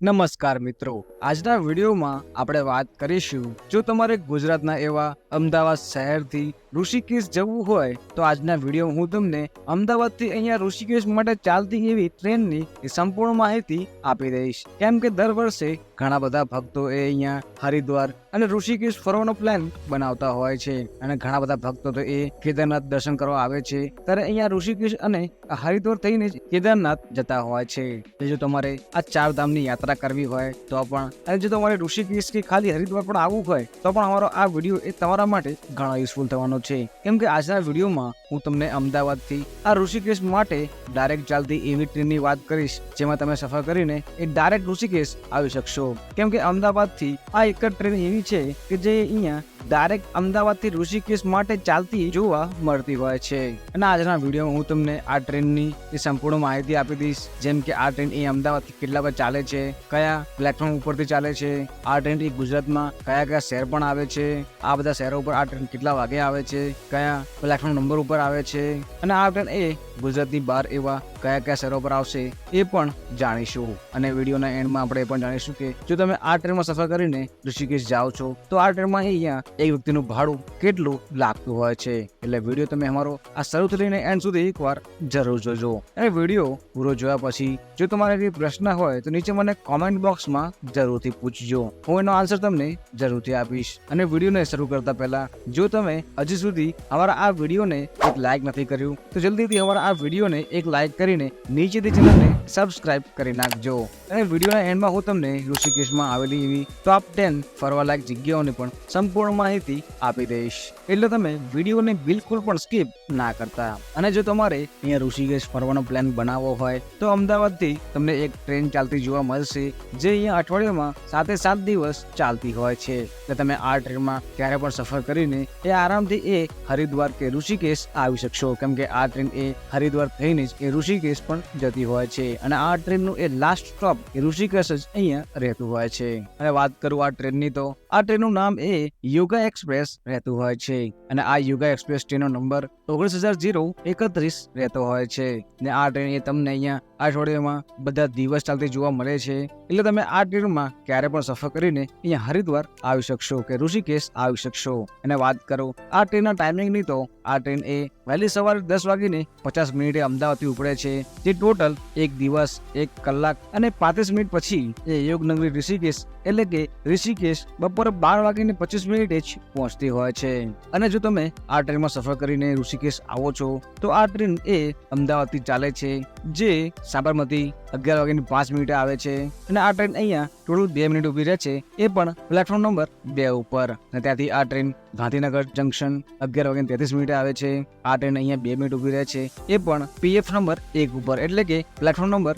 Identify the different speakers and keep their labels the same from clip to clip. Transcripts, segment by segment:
Speaker 1: નમસ્કાર મિત્રો, આજના વિડીયોમાં આપણે વાત કરીશું જો તમારે ગુજરાતના એવા અમદાવાદ શહેરથી ઋષિકેશ જવું હોય તો આજના વિડીયો હું તમને અમદાવાદથી અહીંયા ઋષિકેશ માટે ચાલતી એવી ટ્રેનની સંપૂર્ણ માહિતી આપી દઈશ. કેમ કે દર વર્ષે ઘણા બધા ભક્તો એ અહીંયા હરિદ્વાર અને ઋષિકેશ ફરવાનો પ્લાન બનાવતા હોય છે અને ઘણા બધા ભક્તો તો એ કેદારનાથ દર્શન કરવા આવે છે ત્યારે અહીંયા ઋષિકેશ અને હરિદ્વાર થઈને જ કેદારનાથ જતા હોય છે. જો તમારે આ ચાર ધામની યાત્રા કરવી હોય તો પણ અને જો તમારે ઋષિકેશ કે ખાલી હરિદ્વાર પણ આવવું હોય તો પણ અમારો આ વિડીયો એ તમારા માટે ઘણો યુઝફુલ થવાનો છે. કેમ કે આજના વિડીયોમાં હું તમને અમદાવાદથી આ ઋષિકેશ માટે ડાયરેક્ટ ચાલતી એવી ટ્રેનની વાત કરીશ જેમાં તમે સફર કરીને એ ડાયરેક્ટ ઋષિકેશ આવી શકશો. કેમ કે અમદાવાદથી આ એક જ ટ્રેન એવી છે કે જે અહીંયા ડાયરેક્ટ અમદાવાદથી ઋષિકેશ માટે ચાલતી જોવા મળતી હોય છે. અને આજના વિડીયોમાં હું તમને આ ટ્રેનની સંપૂર્ણ માહિતી આપી દઈશ, જેમ કે આ ટ્રેન એ અમદાવાદથી કેટલા પર ચાલે છે, કયા પ્લેટફોર્મ ઉપરથી ચાલે છે, આ ટ્રેન એ ગુજરાતમાં કયા કયા શહેર પણ આવે છે, આ બધા શહેરો ઉપર આ ટ્રેન કેટલા વાગે આવે છે, કયા પ્લેટફોર્મ નંબર ઉપર આવે છે અને આ ટ્રેન એ ગુજરાતની બહાર એવા કયા કયા શહેરો પર આવશે એ પણ જાણીશું. અને વિડીયોના એન્ડમાં આપણે એ પણ જાણીશું કે જો તમે આ ટ્રેનમાં સફર કરીને ઋષિકેશ જાઓ છો તો આ ટ્રેનમાં અહીંયા એક વ્યક્તિનું ભાડું કેટલું લાગતું હોય છે. એટલે વિડીયો તમે અમારો આ શરૂથી લઈને એન્ડ સુધી એકવાર જરૂર જોજો. અને વિડીયો પૂરો જોયા પછી જો તમારે કોઈ પ્રશ્ન હોય તો નીચે મને કોમેન્ટ બોક્સમાં જરૂરથી પૂછજો, હું એનો આન્સર તમને જરૂરથી આપીશ. અને વિડીયોને શરૂ કરતા પહેલા જો તમે હજી સુધી અમારા આ વિડીયોને એક લાઈક નથી કર્યું તો જલ્દીથી અમારા આ વિડીયોને એક લાઈક કરીને નીચેથી ચેનલને સબસ્ક્રાઇબ કરી નાખજો. અને વિડીયોના એન્ડમાં હું તમને ઋષિકેશમાં આવેલી એવી ટોપ 10 ફરવાલાયક જગ્યાઓની પણ સંપૂર્ણ માહિતી આપી દઈશ, એટલે તમે વિડીયોને બિલકુલ પણ સ્કીપ ના કરતા. અને જો તમારે અહીંયા ઋષિકેશ ફરવાનો પ્લાન બનાવવો હોય તો અમદાવાદથી તમને એક ટ્રેન ચાલતી જોવા મળશે જે અહીંયા અઠવાડિયામાં 7 દિવસ ચાલતી હોય છે. એટલે તમે આ ટ્રેનમાં ક્યારે પણ સફર કરીને એ આરામથી એ હરિદ્વાર કે ઋષિકેશ આવી શકશો. કેમ કે આ ટ્રેન એ હરિદ્વાર થઈને જ એ ઋષિકેશ પણ જતી હોય છે અને આ ટ્રેનનું એ લાસ્ટ સ્ટોપ એ ઋષિકેશ જ અહીંયા રહેતું હોય છે. અને વાત કરું આ ટ્રેનની તો આ ટ્રેનનું નામ એ યોગા એક્સપ્રેસ રહેતું હોય છે અને આ યોગા એક્સપ્રેસ ટ્રેનનો નંબર 19,031 રહેતો હોય છે. ને આ ટ્રેન એ તમને અહીંયા અઠવાડિયામાં બધા દિવસ ચાલતી જોવા મળે છે. એટલે તમે આ ટ્રેનમાં ક્યારે પણ સફર કરીને અહીંયા હરિદ્વાર આવી શકશો કે ઋષિકેશ આવી શકશો. અને વાત કરો આ ટ્રેનના ટાઈમિંગની તો આ ટ્રેન એ વહેલી સવારે 10:50 અમદાવાદથી ઉપડે છે, જે ટોટલ એક દિવસ 1 કલાક અને 35 મિનિટ પછી એ યોગનગરી ઋષિકેશ એટલે કે ઋષિકેશ બપોરે 12:25 જ પહોંચતી હોય છે. અને જો તમે આ ટ્રેનમાં સફર કરીને ઋષિકેશ આવો છો તો આ ટ્રેન એ અમદાવાદથી ચાલે છે જે સાબરમતી 11:05 આવે છે અને આ ટ્રેન અહીંયા ટોટલ 2 મિનિટ ઊભી રહે છે, એ પણ પ્લેટફોર્મ નંબર 2 ઉપર. અને ત્યાંથી આ ટ્રેન ગાંધીનગર જંકશન 11:33 આવે છે. આ ટ્રેન અહીંયા 2 મિનિટ ઊભી રહે છે, એ પણ PF નંબર 1 ઉપર એટલે કે પ્લેટફોર્મ નંબર.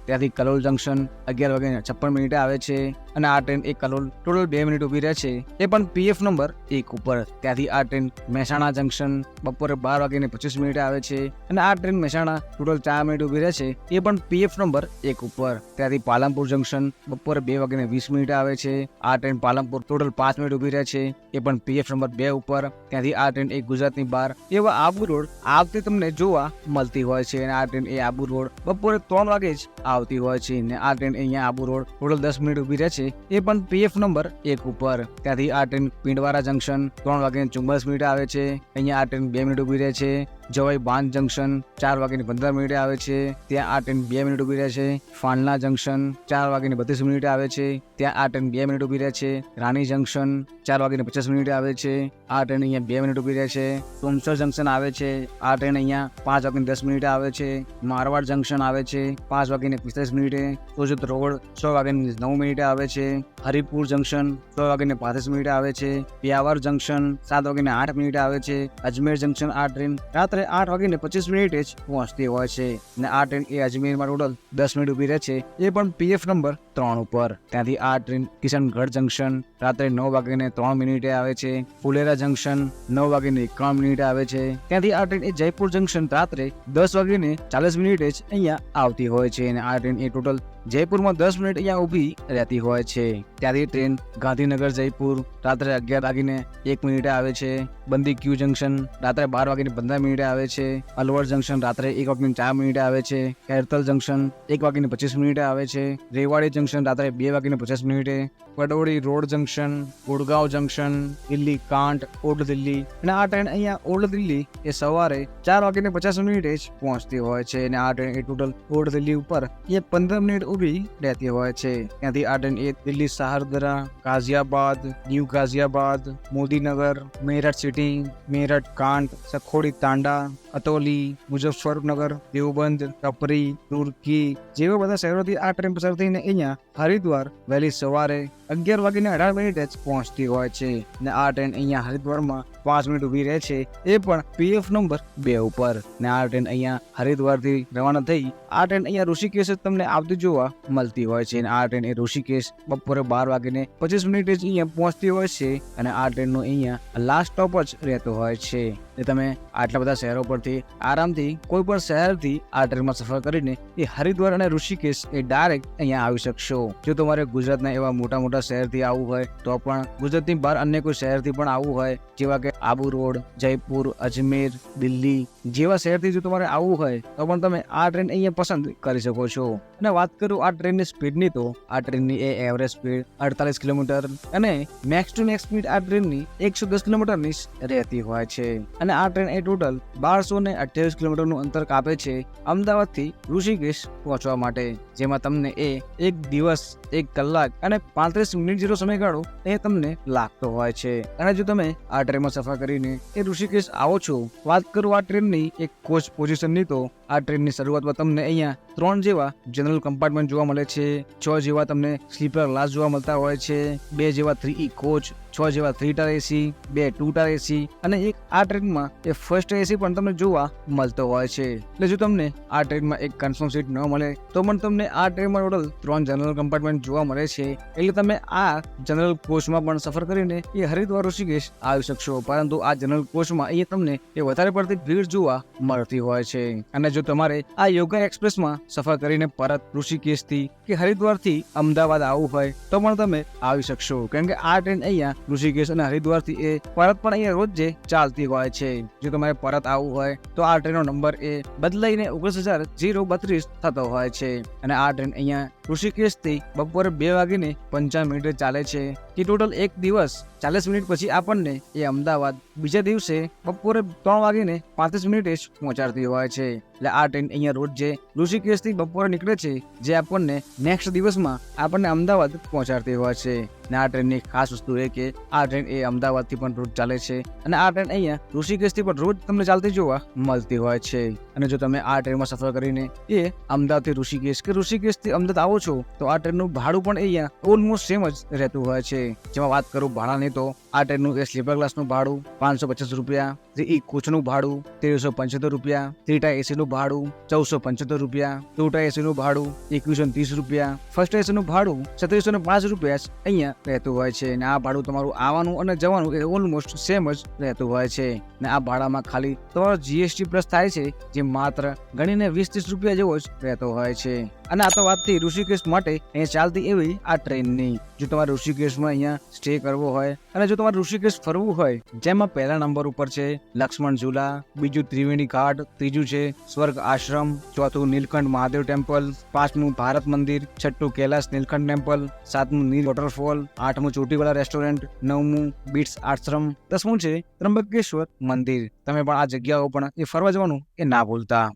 Speaker 1: ત્યાંથી કલોલ જંકશન 11:56 આવે છે અને આ ટ્રેન એક કલોલ ટોટલ 2 મિનિટ ઊભી રહે છે, એ પણ PF નંબર 1 ઉપર. ત્યાંથી આ ટ્રેન મહેસાણા જંકશન બપોરે 12:25 આવે છે અને આ ટ્રેન મહેસાણા ટોટલ 4 મિનિટ ઊભી રહે છે, એ પણ PF નંબર 1 ઉપર. ત્યાંથી પાલનપુર જંકશન બપોરે 2:20 આવે છે. આ ટ્રેન પાલનપુર ટોટલ 5 મિનિટ ઊભી રહે છે, એ પણ PF નંબર 2 ઉપર. ત્યાંથી આ ટ્રેન એક ગુજરાતની બહાર એવા આબુ રોડ આવતી તમને જોવા મળતી હોય છે અને આ ટ્રેન એ આબુ રોડ બપોરે 3 વાગે જ આવતી હોય છે. ને આ ટ્રેન અહીંયા આબુ રોડ ટોટલ 10 મિનિટ ઊભી રહે છે, એ પણ PF નંબર 1 ઉપર. ત્યાંથી આ ટ્રેન પિંડવારા જંકશન 3:44 આવે છે, અહીંયા આ ટ્રેન 2 મિનિટ ઊભી રહે છે. જવાઈ બાંધ જંકશન 4:15 આવે છે, ત્યાં આ ટ્રેન 2 મિનિટ ઊભી રહે છે. ફાલના જંકશન 4:32 આવે છે, ત્યાં આ ટ્રેન 2 મિનિટ ઊભી રહે છે. રાણી જંકશન 4:50 આવે છે, આ ટ્રેન અહીંયા 2 મિનિટ ઊભી રહે છે. સોમસર જંકશન આવે છે, આ ટ્રેન અહીંયા 5:10 આવે છે. મારવાડ જંકશન આવે છે 5:45. સોજત રોડ 6:09 આવે છે. હરિપુર જંકશન 6:35 આવે છે. પિયાવર જંકશન 7:08 આવે છે. અજમેર જંકશન આ ટ્રેન રાત્રે 8:25 જ પહોંચતી હોય છે અને આ ટ્રેન એ અજમેરમાં ટોટલ 10 મિનિટ ઊભી રહે છે, એ પણ PF નંબર 3 ઉપર. ત્યાંથી આ ટ્રેન કિશનગઢ જંકશન રાત્રે 9:03 આવે છે. ફુલેરા જંકશન 9:51 આવે છે. ત્યાંથી આ ટ્રેન એ જયપુર જંકશન રાત્રે 10:40 જ અહીંયા આવતી હોય છે અને આ ટ્રેન એ ટોટલ જયપુરમાં 10 મિનિટ અહીંયા ઊભી રહેતી હોય છે. ત્યાંથી ટ્રેન ગાંધીનગર જયપુર રાત્રે 11:01 આવે છે. બંદી ક્યુ જંકશન રાત્રે 12:15 આવે છે, અલવર જંકશન રાત્રે 1:04 આવે છે, હેરતલ જંકશન 1:25 આવે છે, રેવાડી જંકશન રાત્રે 2:50, Pataudi road junction, Gurgaon junction, Delhi cantt, old Delhi. અને આ ટ્રેન અહીંયા ઓલ્ડ દિલ્હી એ સવારે 4:50 જ પહોંચતી હોય છે. અને આ ટ્રેન એ ટોટલ ઓલ્ડ દિલ્હી ઉપર એ 15 મિનિટ ઊભી રહેતી હોય છે. ત્યાંથી આ ટ્રેન એ દિલ્હી સહારદરા, ગાઝિયાબાદ, ન્યૂ ગાઝિયાબાદ, મોદીનગર, મેરઠ સિટી, મેરઠ કાંટ, સખોડી તાંડા, અતોલી, મુઝફ્ફરનગર, દેવબંધ, ટપરી, રૂરકી જેવા બધા શહેરોથી આ ટ્રેન પસાર થઈને અહીંયા હરિદ્વાર વહેલી સવારે 11:18 જ પહોંચતી હોય છે. ને આ ટ્રેન અહીંયા હરિદ્વારમાં 5 મિનિટ ઊભી રહે છે, એ પણ PF નંબર 2 ઉપર. ને આ ટ્રેન અહીંયા હરિદ્વારથી રવાના થઈ આ ટ્રેન અહીંયા ઋષિકેશ તમને આવતી જોવા મળતી હોય છે. અને આ ટ્રેન એ ઋષિકેશ બપોરે 12:25 જ અહીંયા પહોંચતી હોય છે. અને આ ટ્રેનનો અહીંયા લાસ્ટ સ્ટોપ જ રહેતો હોય છે. તમે આટલા બધા શહેરો પરથી આરામથી કોઈ પણ શહેરથી આ ટ્રેનમાં સફર કરીને એ હરિદ્વાર અને ઋષિકેશ એ ડાયરેક્ટ અહીંયા આવી શકશો. જો તમારે ગુજરાતના એવા મોટા મોટા શહેરથી આવવું હોય તો પણ ગુજરાતની બહાર અન્ય કોઈ શહેરથી પણ આવવું હોય, જેવા કે આબુ રોડ, જયપુર, અજમેર, દિલ્હી જેવા શહેરથી જો તમારે આવવું હોય તો પણ તમે આ ટ્રેન અહીંયા પસંદ કરી શકો છો. અને વાત કરું આ ટ્રેનની સ્પીડની, તો આ ટ્રેનની એ એવરેજ સ્પીડ 48 કિલોમીટર અને મેક્સ ટુ મેક્સ સ્પીડ આ ટ્રેનની 110 કિલોમીટરની રહેતી હોય છે. અને આ ટ્રેન એ ટોટલ 1228 કિલોમીટરનું અંતર કાપે છે અમદાવાદથી ઋષિકેશ પહોંચવા માટે, જેમાં તમને એ 1 દિવસ 1 કલાક અને 35 મિનિટ જેટલો સમયગાળો એ તમને લાગતો હોય છે. અને જો તમે આ ટ્રેનમાં સફર કરીને એ ઋષિકેશ આવો છો, વાત કરું આ ટ્રેનની એક કોચ પોઝિશનની, તો આ ટ્રેનની શરૂઆતમાં તમને અહીંયા 3 જેવા જનરલ કમ્પાર્ટમેન્ટ જોવા મળે છે, 6 જેવા તમને સ્લીપર ક્લાસ જોવા મળતા હોય છે, 2 જેવા 3E કોચ, 6 જેવા 3 ટાયર એસી, 2 2 ટાયર એસી અને એક આ ટ્રેનમાં એ ફર્સ્ટ એસી પણ તમને જોવા મળતો હોય છે. એટલે જો તમને આ ટ્રેનમાં એક કન્ફર્મ સીટ ન મળે તો પણ તમને આ ટ્રેનમાં ટોટલ 3 જનરલ કમ્પાર્ટમેન્ટ જોવા મળે છે. એટલે તમે આ જનરલ કોચમાં પણ સફર કરીને એ હરિદ્વાર ઋષિકેશ આવી શકશો. પરંતુ આ જનરલ કોચમાં અહીંયા તમને એ વધારે પડતી ભીડ જોવા મળતી હોય છે. અને જો તમારે આ યોગા એક્સપ્રેસમાં સફર કરીને પરત ઋષિકેશથી કે હરિદ્વારથી અમદાવાદ આવવું હોય તો પણ તમે આવી શકશો, કારણ કે આ ટ્રેન અહીંયા ઋષિકેશ અને હરિદ્વારથી એ પરત પણ અહીંયા રોજ જે ચાલતી હોય છે. જો તમારે પરત આવવું હોય તો આ ટ્રેનનો નંબર એ બદલાઈને 19,032 થતો હોય છે. અને આ ટ્રેન અહીંયા ઋષિકેશથી બપોરે 2:55 ચાલે છે, કે ટોટલ 1 દિવસ 40 મિનિટ પછી આપણને એ અમદાવાદ બીજા દિવસે બપોરે 3:35 જ પહોંચાડતી હોય છે. એટલે આ ટ્રેન અહીંયા રોજ જે ઋષિકેશથી બપોરે નીકળે છે, જે આપણને નેક્સ્ટ દિવસમાં આપણને અમદાવાદ પહોંચાડતી હોય છે. અને આ ટ્રેનની ખાસ વસ્તુ એ કે આ ટ્રેન એ અમદાવાદથી પણ રોજ ચાલે છે, અને આ ટ્રેન અહીંયા ઋષિકેશથી પણ રોજ તમને ચાલતી જોવા મળતી હોય છે. અને જો તમે આ ટ્રેનમાં સફર કરીને એ અમદાવાદથી ઋષિકેશ કે ઋષિકેશથી અમદાવાદ આવો છો તો આ ટ્રેનનું ભાડું પણ અહીંયા ઓલમોસ્ટ સેમ જ રહેતું હોય છે. જેમાં વાત કરું ભાડાની, તો આ ટ્રેનનું એ સ્લીપર ક્લાસનું ભાડું 550 રૂપિયા, એ કોચનું ભાડું 1375 રૂપિયા, 3 ટાયર એસીનું ભાડું 1475 રૂપિયા, 2 ટાયર એસીનું ભાડું 2130 રૂપિયા, ફર્સ્ટ એસીનું ભાડું 3705 રૂપિયા અહીંયા રહેતું હોય છે. અને આ ભાડું તમારું આવવાનું અને જવાનું એ ઓલમોસ્ટ સેમ જ રહેતું હોય છે. અને આ ભાડામાં ખાલી તમારો GST પ્લસ થાય છે, જે માત્ર ગણીને 20-30 રૂપિયા જેવો જ રહેતો હોય છે. અને આ તો વાત થઈ ઋષિકેશ માટે અહીંયા ચાલતી એવી આ ટ્રેનની. જો તમારે ઋષિકેશમાં અહીંયા સ્ટે કરવો હોય અને જો તમારે ઋષિકેશ ફરવું હોય, જેમાં પહેલા નંબર ઉપર છે લક્ષ્મણ ઝૂલા, બીજું ત્રિવેણી ઘાટ, ત્રીજું છે સ્વર્ગ આશ્રમ, ચોથું નીલકંઠ મહાદેવ ટેમ્પલ, પાંચમું ભારત મંદિર, છઠ્ઠું કૈલાસ નીલકંઠ ટેમ્પલ, સાતમું નીલ વોટરફોલ, આઠમું ચોટીવાલા રેસ્ટોરન્ટ, નવમું બીટ્સ આશ્રમ, 10મું છે ત્રંબકેશ્વર મંદિર. તમે પણ આ જગ્યાઓ પણ એ ફરવા જવાનું એ ના ભૂલતા.